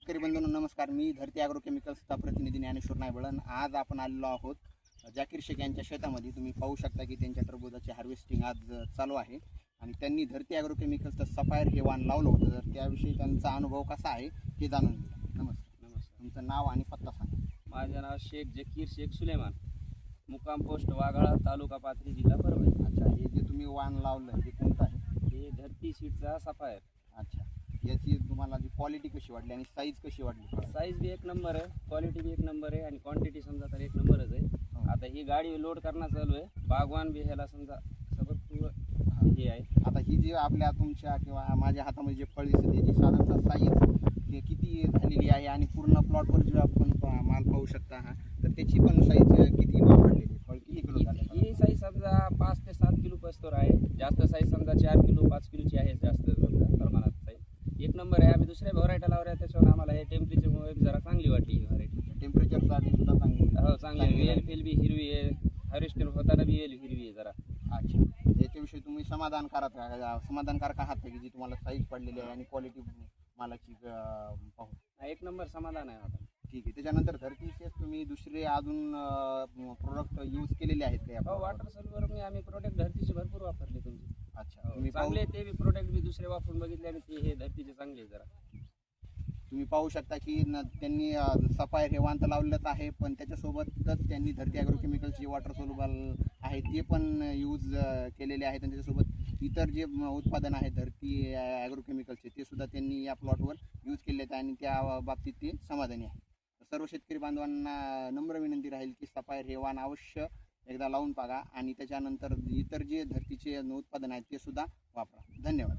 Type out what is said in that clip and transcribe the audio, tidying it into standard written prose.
शेतकरी बंधूंनो नमस्कार. मी धरती ॲग्रो केमिकल्सचा प्रतिनिधी ज्ञानेश्वर नायबळन. आज आपण आलेलो आहोत जाकीर शेख यांच्या शेतामध्ये. तुम्ही पाहू शकता की त्यांच्या टरबूजाची हार्वेस्टिंग आज चालू आहे आणि त्यांनी धरती ॲग्रो केमिकल्सचं सफायर हे वाण लावलं होतं. तर त्याविषयी त्यांचा अनुभव कसा आहे हे जाणून घेऊ. नमस्कार. तुमचं नाव आणि पत्ता सांगा. माझे नाव शेख जकीर शेख सुलेमान, मुक्काम पोस्ट वाघाळा, तालुका पाथरी, जिल्हा परभणी. अच्छा, हे जे तुम्ही वाण लावलं हे कोणतं आहे? हे धरती सीडचा सफायर. अच्छा, याची तुम्हाला जी क्वालिटी कशी वाटली आणि साईज कशी वाटली? साईज बी एक नंबर आहे, क्वालिटी बी एक नंबर आहे आणि क्वांटिटी समजा तर एक नंबरच आहे. आता ही गाडी लोड करणं चालू आहे. बागवान बी ह्याला समजा सगळं हे आहे. आता ही जी आपल्या तुमच्या किंवा माझ्या हातामध्ये जे फळ दिसते त्याची साधारणतः साईज किती झालेली आहे आणि पूर्ण प्लॉटवर जे आपण माल पाहू शकता हा, तर त्याची पण साईज किती वापरलेली? फळ किती किलो झाले? ही साईज समजा 5 ते 7 किलो पस्तोर आहे. जास्त साईज समजा 4 किलो 5 किलोची आहे जास्त प्रमाणात साईज. एक नंबर आहे. आम्ही दुसऱ्या व्हरायटी लावल्या त्याच्यावर आम्हाला हे टेम्परेचरमुळे जरा चांगली वाटली ही व्हरायटी. टेम्परेचरसाठी सुद्धा चांगली? हो, चांगली. वेल फिल बी हिरवी आहे. हार्वेस्टिंग होताना बी वेल हिरवी आहे जरा. अच्छा, याच्याविषयी तुम्ही समाधानकारक आहात का की जी तुम्हाला साईज पडलेली आहे आणि क्वालिटी मालाची पाहून? एक नंबर समाधान आहे आता. ठीक आहे. त्याच्यानंतर धरतीचेच तुम्ही दुसरे अजून प्रोडक्ट यूज केलेले आहेत का? हो, वॉटर सल्वर मी आम्ही प्रोडक्ट धरतीचे भरपूर वापरले तुमचे. अच्छा, तुम्ही चांगले ते बी प्रोडक्ट बी दुसरे वापरून बघितले आणि ते हे धरतीचे चांगले जरा. तुम्ही पाहू शकता की त्यांनी सफायर हे वाण तर लावलेलंच आहे, पण त्याच्यासोबतच त्यांनी धरती ॲग्रो केमिकल्सचे वॉटर सोल्युबल आहे ते पण यूज केलेले आहेत आणि त्याच्यासोबत इतर जे उत्पादन आहे धरती ॲग्रो केमिकल्सचे ते सुद्धा त्यांनी या प्लॉटवर यूज केले आहेत आणि त्या बाबतीत ते समाधानी आहे. सर्व शेतकरी बांधवांना नम्र विनंती राहील की सफायर हे वाण अवश्य एकदा लावून बघा आणि त्याच्यानंतर इतर जे धरतीचे उत्पादन आहेत ते सुद्धा वापरा. धन्यवाद.